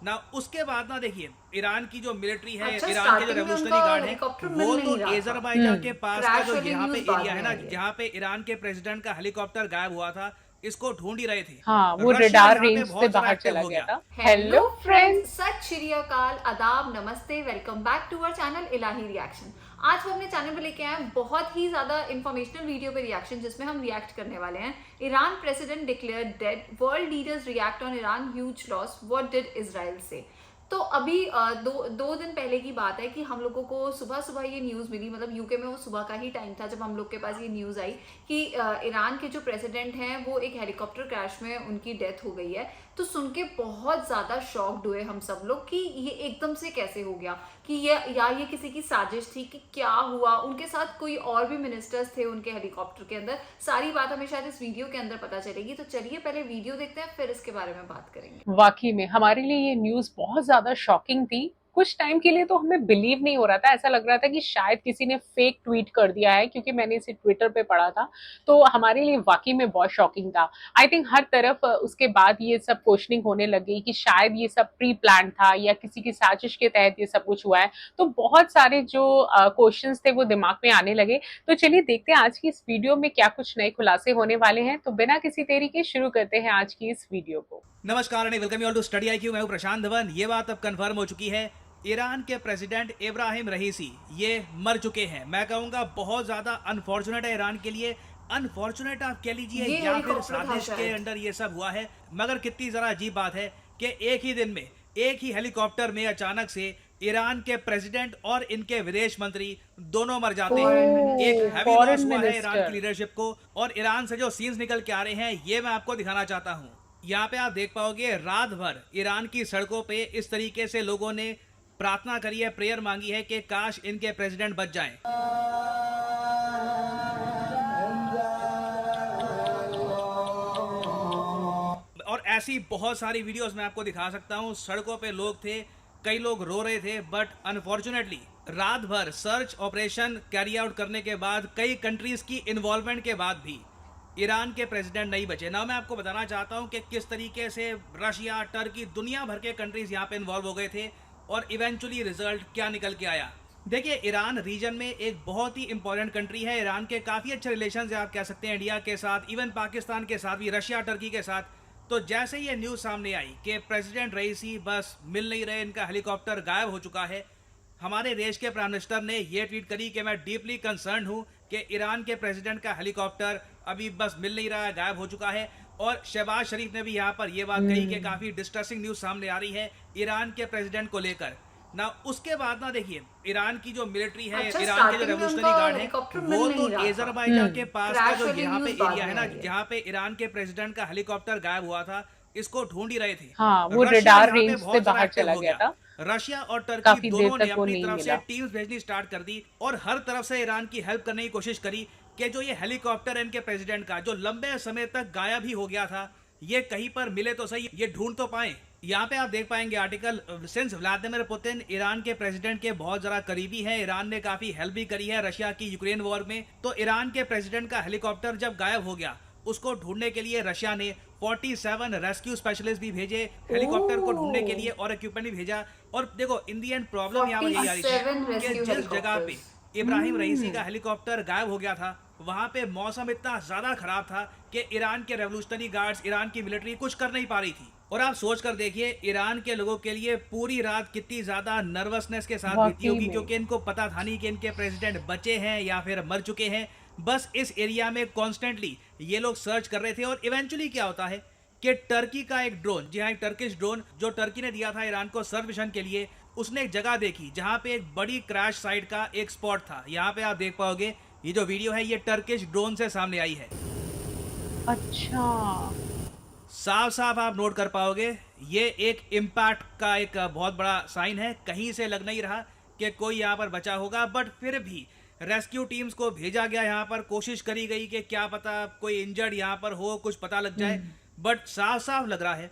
ना उसके बाद ना देखिए ईरान की जो मिलिट्री है, अच्छा, ईरान के जो स्टार्टिंग में रेवोल्यूशनरी उनका गार्ड है, हेलीकॉप्टर मिल वो तो नहीं रहा था। एज़रबाईजान के पास का क्रैश जो वाली यहाँ पे न्यूज़ बाद एरिया है में ना, आई है। जहाँ पे ईरान के प्रेसिडेंट का हेलीकॉप्टर गायब हुआ था, इसको ढूंढ ही रहे थे। हाँ, वो रशिया रडार यहाँ पे रेंज से बहुत ज़्यादा बाहर एक्टिव चला हो गया गया। था। Hello hello friends, friends. सत श्री अकाल, आदाब, नमस्ते, welcome back to our channel Ilahi reaction. आज हम अपने चैनल पर लेके आए हैं बहुत ही ज्यादा इंफॉर्मेशनल वीडियो पे रिएक्शन, जिसमें हम रिएक्ट करने वाले हैं Iran president declare dead, world leaders react on Iran huge loss, what did Israel से। तो अभी दो दिन पहले की बात है कि हम लोगों को सुबह सुबह ये न्यूज़ मिली, मतलब यूके में वो सुबह का ही टाइम था जब हम लोग के पास ये न्यूज़ आई कि ईरान के जो प्रेसिडेंट हैं वो एक हेलीकॉप्टर क्रैश में उनकी डेथ हो गई है। तो सुन के बहुत ज़्यादा शॉक्ड हुए हम सब लोग कि ये एकदम से कैसे हो गया, कि ये किसी की साजिश थी, कि क्या हुआ, उनके साथ कोई और भी मिनिस्टर्स थे उनके हेलीकॉप्टर के अंदर। सारी बात हमें शायद इस वीडियो के अंदर पता चलेगी। तो चलिए पहले वीडियो देखते हैं, फिर इसके बारे में बात करेंगे। वाकई में हमारे लिए ये न्यूज़ बहुत ज़्यादा शॉकिंग थी। कुछ टाइम के लिए तो हमें बिलीव नहीं हो रहा था, ऐसा लग रहा था कि शायद किसी ने फेक ट्वीट कर दिया है, क्योंकि मैंने इसे ट्विटर पे पढ़ा था। तो हमारे लिए वाकई में बहुत शॉकिंग था। आई थिंक हर तरफ उसके बाद ये सब क्वेश्चनिंग होने लग गई कि शायद ये सब प्री प्लान था या किसी की साजिश के तहत ये सब कुछ हुआ है। तो बहुत सारे जो क्वेश्चंस थे वो दिमाग में आने लगे। तो चलिए देखते हैं आज की इस वीडियो में क्या कुछ नए खुलासे होने वाले हैं। तो बिना किसी देरी के शुरू करते हैं आज की इस वीडियो को। नमस्कार and welcome you all to study IQ. मैं हूं प्रशांत धवन। ये बात अब कंफर्म हो चुकी है, ईरान के प्रेसिडेंट इब्राहिम रईसी ये मर चुके हैं। मैं कहूंगा बहुत ज़्यादा अनफॉर्चुनेट है ईरान के लिए। अनफॉर्चुनेट आप कह लीजिए ये या फिर हेलीकॉप्टर था साजिश के शायद। अंडर ये सब हुआ है। मगर कितनी ज़रा अजीब बात है कि एक ही दिन में एक ही हेलीकॉप्टर में अचानक से ईरान के प्रेसिडेंट और इनके विदेश मंत्री दोनों मर जाते हैं। एक हैवी लॉस फॉरेन हुआ है ईरान की मिनिस्टर। लीडरशिप को। और ईरान से जो सीन्स निकल के आ रहे हैं ये मैं आपको दिखाना चाहता हूँ। यहाँ पे आप देख पाओगे रात भर ईरान की सड़कों पे इस तरीके से लोगों ने प्रार्थना करी है, प्रेयर मांगी है कि काश इनके प्रेसिडेंट बच जाएं। और ऐसी बहुत सारी वीडियोस मैं आपको दिखा सकता हूँ। सड़कों पे लोग थे, कई लोग रो रहे थे, बट अनफॉर्चुनेटली रात भर सर्च ऑपरेशन कैरी आउट करने के बाद, कई कंट्रीज की इन्वॉल्वमेंट के बाद भी ईरान के प्रेसिडेंट नहीं बचे ना। मैं आपको बताना चाहता हूं कि किस तरीके से रशिया, टर्की, दुनिया भर के कंट्रीज यहां पे इन्वॉल्व हो गए थे और इवेंचुअली रिजल्ट क्या निकल के आया। देखिए ईरान रीजन में एक बहुत ही इंपॉर्टेंट कंट्री है। ईरान के काफ़ी अच्छे रिलेशन है आप कह सकते हैं इंडिया के साथ, इवन पाकिस्तान के साथ भी, रशिया, टर्की के साथ। तो जैसे ये न्यूज़ सामने आई कि प्रेसिडेंट रईसी बस मिल नहीं रहे, इनका हेलीकॉप्टर गायब हो चुका है, हमारे देश के प्राइम मिनिस्टर ने यह ट्वीट करी कि मैं डीपली कंसर्न हूं कि ईरान के प्रेसिडेंट का हेलीकॉप्टर अभी बस मिल नहीं रहा है, गायब हो चुका है। और शहबाज शरीफ ने भी यहां पर यह बात कही कि काफ़ी डिस्ट्रेसिंग न्यूज़ सामने आ रही है ईरान के प्रेसिडेंट को लेकर ना। उसके बाद ना देखिए ईरान की जो मिलिट्री है, अच्छा, ईरान के जो स्टार्टिंग में रेवोल्यूशनरी उनका गार्ड है, हेलीकॉप्टर वो मिल तो नहीं रहा था। एज़रबाईजान के पास का क्रैश जो वाली यहाँ पे न्यूज़ बाद एरिया है में ना, आई है। जहाँ पे ईरान के प्रेसिडेंट का हेलीकॉप्टर गायब हुआ था, इसको ढूंढ ही रहे थे। हाँ, वो रशिया रडार यहाँ पे रेंज से बहुत ज़्यादा बाहर एक्टिव चला हो गया गया। था। रशिया और टर्की काफी देर दोनों ने तक वो अपनी नहीं तरफ से मिला। टीम्स भेजनी स्टार्ट कर दी और हर तरफ से ईरान की हेल्प करने की कोशिश करी कि जो ये हेलीकॉप्टर इनके प्रेसिडेंट का जो लंबे समय तक गायब ही हो गया था, ये कहीं पर मिले तो सही, ये ढूंढ तो पाए। यहाँ पे आप देख पाएंगे article, since Vladimir Putin Iran के प्रेसिडेंट के बहुत ज़रा करीबी है, ईरान ने काफ़ी हेल्प भी करी है रशिया की यूक्रेन वॉर में। तो ईरान के प्रेसिडेंट का हेलीकॉप्टर जब गायब हो गया, उसको ढूंढने के लिए रशिया ने 47 रेस्क्यू स्पेशलिस्ट भी भेजे हेलीकॉप्टर को ढूंढने के लिए, और इक्विपमेंट भी भेजा। और देखो इन दी एंड प्रॉब्लम यहाँ पर यही आ रही 47 है कि रेस्क्यू जिस जगह पे हेलीकॉप्टर्स। इब्राहिम रईसी का हेलीकॉप्टर गायब हो गया था, वहां पे मौसम इतना ज्यादा खराब था कि ईरान के रेवोल्यूशनरी गार्ड्स, ईरान की मिलिट्री कुछ कर नहीं पा रही थी। और आप सोच कर देखिए ईरान के लोगों के लिए पूरी रात कितनी ज्यादा नर्वसनेस के साथ बीती वाकई होगी, में। क्योंकि इनको पता था नहीं कि इनके प्रेसिडेंट बचे हैं या फिर मर चुके हैं। बस इस एरिया में कॉन्स्टेंटली ये लोग सर्च कर रहे थे। और इवेंचुअली क्या होता है कि टर्की का एक ड्रोन, जी हाँ एक टर्किश ड्रोन जो टर्की ने दिया था ईरान को सर्च मिशन के लिए, उसने एक जगह देखी जहां पे एक बड़ी क्रैश साइट का एक स्पॉट था। यहाँ पे आप देख पाओगे, ये जो वीडियो है ये टर्किश ड्रोन से सामने आई है। अच्छा। साफ साफ आप नोट कर पाओगे, ये एक इम्पैक्ट का एक बहुत बड़ा साइन है। कहीं से लग नहीं रहा कि कोई यहाँ पर बचा होगा, बट फिर भी रेस्क्यू टीम्स को भेजा गया यहाँ पर, कोशिश करी गई कि क्या पता कोई इंजर्ड यहाँ पर हो, कुछ पता लग जाए। बट साफ साफ लग रहा है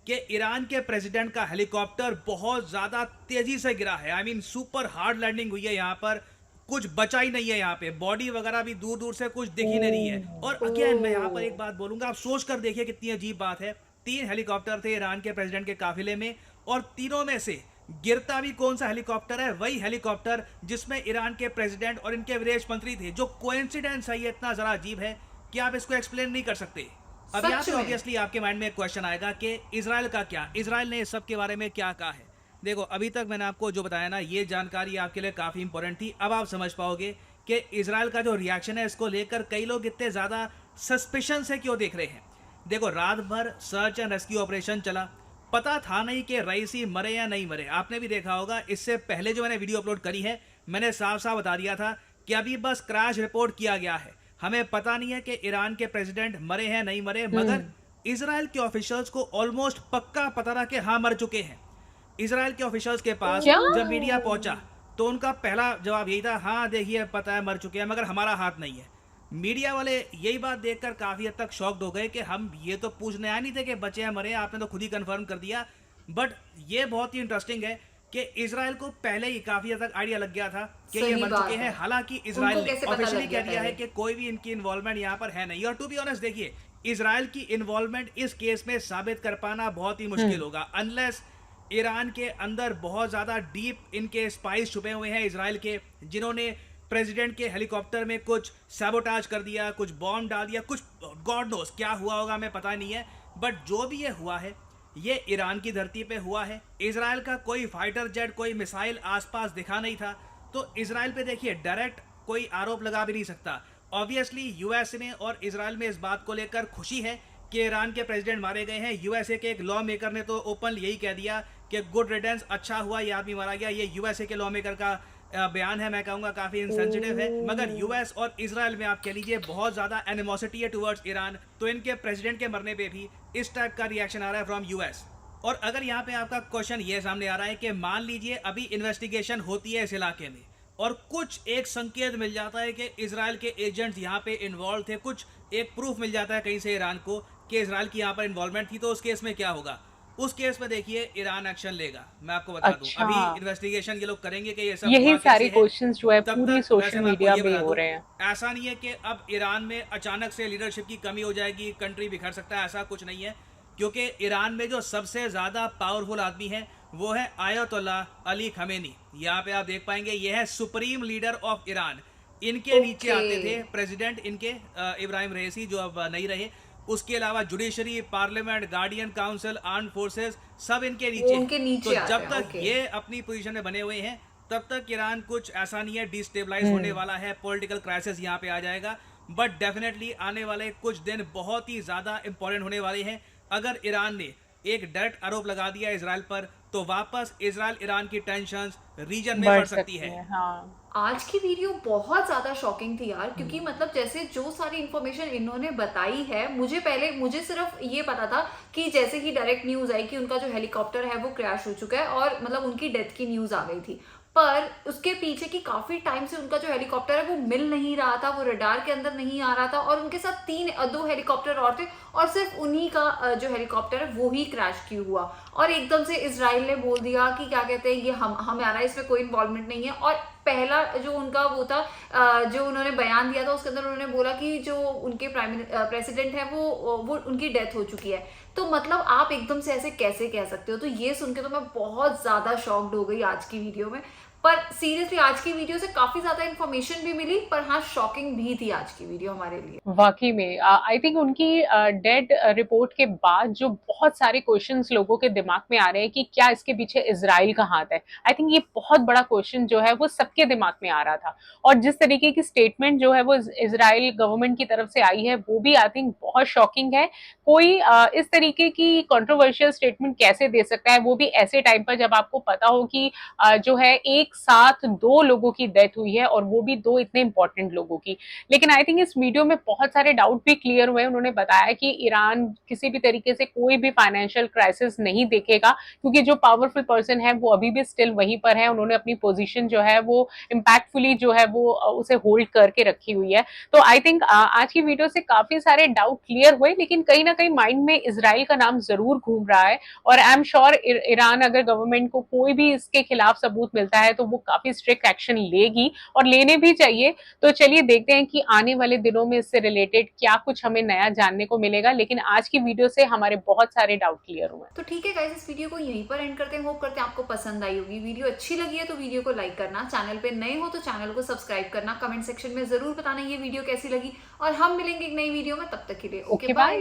कि ईरान के प्रेसिडेंट का हेलीकॉप्टर बहुत ज़्यादा तेज़ी से गिरा है। I mean super hard landing हुई है यहाँ पर, कुछ बचा ही नहीं है यहाँ पे, बॉडी वगैरह भी दूर दूर से कुछ दिख ही नहीं रही है। और अगेन मैं यहाँ पर एक बात बोलूंगा, आप सोच कर देखिए कितनी अजीब बात है। 3 हेलीकॉप्टर थे ईरान के प्रेसिडेंट के काफिले में और तीनों में से गिरता भी कौन सा हेलीकॉप्टर है? वही हेलीकॉप्टर जिसमें ईरान के प्रेसिडेंट और इनके विदेश मंत्री थे। जो कोइंसिडेंस है ये इतना ज़रा अजीब है कि आप इसको एक्सप्लेन नहीं कर सकते। अब यहाँ सच पे में। ऑब्वियसली आपके माइंड में एक क्वेश्चन आएगा कि इजराइल का क्या, इजराइल ने इस सब के बारे में क्या कहा है। देखो, अभी तक मैंने आपको जो बताया ना, ये जानकारी आपके लिए काफ़ी इंपॉर्टेंट थी। अब आप समझ पाओगे कि इजराइल का जो रिएक्शन है इसको लेकर कई लोग इतने ज़्यादा सस्पिशन से क्यों देख रहे हैं। देखो, रात भर सर्च एंड रेस्क्यू ऑपरेशन चला, पता था नहीं कि रईसी मरे या नहीं मरे। आपने भी देखा होगा, इससे पहले जो मैंने वीडियो अपलोड करी है मैंने साफ साफ बता दिया था कि अभी बस क्रैश रिपोर्ट किया गया है, हमें पता नहीं है कि ईरान के प्रेसिडेंट मरे हैं नहीं मरे। मगर इजराइल के ऑफिशियल्स को ऑलमोस्ट पक्का पता था कि हाँ मर चुके हैं। इजराइल के ऑफिशियल्स के पास क्या? जब मीडिया पहुंचा तो उनका पहला जवाब यही था, हाँ देखिए पता है मर चुके हैं मगर हमारा हाथ नहीं है। मीडिया वाले यही बात देखकर काफ़ी हद तक शॉक्ड हो गए कि हम ये तो पूछने आए नहीं थे कि बचे हैं मरे हैं, आपने तो खुद ही कंफर्म कर दिया। बट ये बहुत ही इंटरेस्टिंग है कि इजराइल को पहले ही काफ़ी हद तक आइडिया लग गया था कि ये सही मर बात चुके हैं। है। हालांकि इजराइल उनको ने कैसे पता ऑफिशियली लग गया कह दिया है पहले? कि कोई भी इनकी इन्वॉल्वमेंट यहाँ पर है नहीं। और टू बी ऑनेस्ट देखिए, इजराइल की इन्वॉल्वमेंट इस केस में साबित कर पाना बहुत ही मुश्किल होगा अनलेस ईरान के अंदर बहुत ज़्यादा डीप इनके स्पाइस छुपे हुए हैं इजराइल के, जिन्होंने प्रेसिडेंट के हेलीकॉप्टर में कुछ सैबोटाज कर दिया, कुछ बॉम्ब डाल दिया, कुछ गॉड नोस क्या हुआ होगा हमें पता नहीं है। बट जो भी ये हुआ है ये ईरान की धरती पे हुआ है। इजराइल का कोई फाइटर जेट, कोई मिसाइल आसपास दिखा नहीं था। तो इजराइल पे देखिए डायरेक्ट कोई आरोप लगा भी नहीं सकता। ऑब्वियसली यूएस में और इजराइल में इस बात को लेकर खुशी है कि ईरान के प्रेसिडेंट मारे गए हैं। यूएसए के एक लॉ मेकर ने तो ओपनली यही कह दिया कि गुड रिडेंस, अच्छा हुआ ये आदमी मारा गया। ये यूएसए के लॉ मेकर का बयान है, मैं कहूँगा काफ़ी इनसेंसिटिव है। मगर यूएस और इजराइल में आप कह लीजिए बहुत ज़्यादा एनिमोसिटी है टुवर्ड्स ईरान। तो इनके प्रेसिडेंट के मरने पे भी इस टाइप का रिएक्शन आ रहा है फ्रॉम यूएस। और अगर यहाँ पे आपका क्वेश्चन ये सामने आ रहा है कि मान लीजिए अभी इन्वेस्टिगेशन होती है इस इलाके में और कुछ एक संकेत मिल जाता है कि इजराइल के एजेंट्स यहाँ पे इन्वॉल्व थे, कुछ एक प्रूफ मिल जाता है कहीं से ईरान को कि इजराइल की यहाँ पर इन्वॉल्वमेंट थी, तो उस केस में क्या होगा? उस केस में देखिए ईरान एक्शन लेगा। मैं आपको बता दूं, अच्छा, अभी इन्वेस्टिगेशन ये लोग करेंगे कि ये सब यही हुआ सारे कैसे है। क्वेश्चंस जो है तब पूरी तक सोशल वैसे मैं आपको मीडिया ये में बता हो दूं, रहे हैं। ऐसा नहीं है कि अब ईरान में अचानक से लीडरशिप की कमी हो जाएगी, कंट्री बिखर सकता है, ऐसा कुछ नहीं है। क्योंकि ईरान में जो सबसे ज़्यादा पावरफुल आदमी है वो है आयतुल्लाह अली खमेनी। यहाँ पे आप देख पाएंगे ये है सुप्रीम लीडर ऑफ ईरान। इनके नीचे आते थे प्रेसिडेंट इनके इब्राहिम रईसी, जो अब नहीं रहे। उसके अलावा judiciary, parliament, guardian council, arm forces सब इनके नीचे उनके नीचे तो आते जब हैं, तक ओके। ये अपनी पोजीशन में बने हुए हैं तब तक ईरान कुछ ऐसा नहीं है डिस्टेबलाइज होने वाला है, पॉलिटिकल क्राइसिस यहाँ पे आ जाएगा। बट डेफिनेटली आने वाले कुछ दिन बहुत ही ज़्यादा इंपॉर्टेंट होने वाले हैं। अगर ईरान ने एक डायरेक्ट आरोप लगा दिया इजराइल पर तो वापस इजराइल ईरान की टेंशंस रीजन में बढ़ सकती है। हाँ। आज की वीडियो बहुत ज्यादा शॉकिंग थी यार, क्योंकि मतलब जैसे जो सारी इन्फॉर्मेशन इन्होंने बताई है, मुझे सिर्फ ये पता था कि जैसे ही डायरेक्ट न्यूज आई कि उनका जो हेलीकॉप्टर है वो क्रैश हो चुका है और मतलब उनकी डेथ की न्यूज आ गई थी। पर उसके पीछे की काफी टाइम से उनका जो हेलीकॉप्टर है वो मिल नहीं रहा था, वो रडार के अंदर नहीं आ रहा था और उनके साथ दो हेलीकॉप्टर और थे और सिर्फ उन्हीं का जो हेलीकॉप्टर है वो ही क्रैश क्यों हुआ। और एकदम से इजराइल ने बोल दिया कि क्या कहते हैं, ये हमारा इसमें कोई इन्वॉल्वमेंट नहीं है। और पहला जो उनका वो था, जो उन्होंने बयान दिया था उसके अंदर उन्होंने बोला कि जो उनके प्रेसिडेंट है वो उनकी डेथ हो चुकी है। तो मतलब आप एकदम से ऐसे कैसे कह सकते हो? तो ये सुन के तो मैं बहुत ज्यादा शॉक्ड हो गई आज की वीडियो में। पर सीरियसली आज की वीडियो से काफी ज्यादा इन्फॉर्मेशन भी मिली, पर हाँ शॉकिंग भी थी आज की वीडियो हमारे लिए। वाकई में आई थिंक उनकी डेड रिपोर्ट के बाद जो बहुत सारे क्वेश्चंस लोगों के दिमाग में आ रहे हैं कि क्या इसके पीछे इजराइल का हाथ है। आई थिंक ये बहुत बड़ा क्वेश्चन जो है वो सबके दिमाग में आ रहा था। और जिस तरीके की स्टेटमेंट जो है वो इजराइल गवर्नमेंट की तरफ से आई है वो भी आई थिंक बहुत शॉकिंग है। कोई इस तरीके की कंट्रोवर्शियल स्टेटमेंट कैसे दे सकता है, वो भी ऐसे टाइम पर जब आपको पता हो कि जो है एक साथ दो लोगों की डेथ हुई है और वो भी दो इतने इंपॉर्टेंट लोगों की। लेकिन आई थिंक इस वीडियो में बहुत सारे डाउट भी क्लियर हुए। उन्होंने बताया कि ईरान किसी भी तरीके से कोई भी फाइनेंशियल क्राइसिस नहीं देखेगा क्योंकि जो पावरफुल पर्सन है वो अभी भी स्टिल वहीं पर है। उन्होंने अपनी पोजीशन जो है वो इम्पैक्टफुली जो है वो उसे होल्ड करके रखी हुई है। तो आई थिंक आज की वीडियो से काफी सारे डाउट क्लियर हुए, लेकिन कहीं ना कहीं माइंड में इजराइल का नाम जरूर घूम रहा है। और आई एम श्योर ईरान अगर गवर्नमेंट को कोई भी इसके खिलाफ सबूत मिलता है तो तो वो काफी स्ट्रिक्ट एक्शन लेगी और लेने भी चाहिए। तो चलिए देखते हैं कि आने वाले दिनों में इससे रिलेटेड क्या कुछ हमें नया जानने को मिलेगा, लेकिन आज की वीडियो से हमारे बहुत सारे डाउट क्लियर हुए। तो ठीक है गाइस, इस वीडियो को यहीं पर एंड करते हैं। होप करते हैं आपको पसंद आई होगी। वीडियो अच्छी लगी है तो वीडियो को लाइक करना, चैनल पे नए हो तो चैनल को सब्सक्राइब करना, कमेंट सेक्शन में जरूर बताना ये वीडियो कैसी लगी, और हम मिलेंगे एक नई वीडियो में। तब तक के लिए ओके बाय।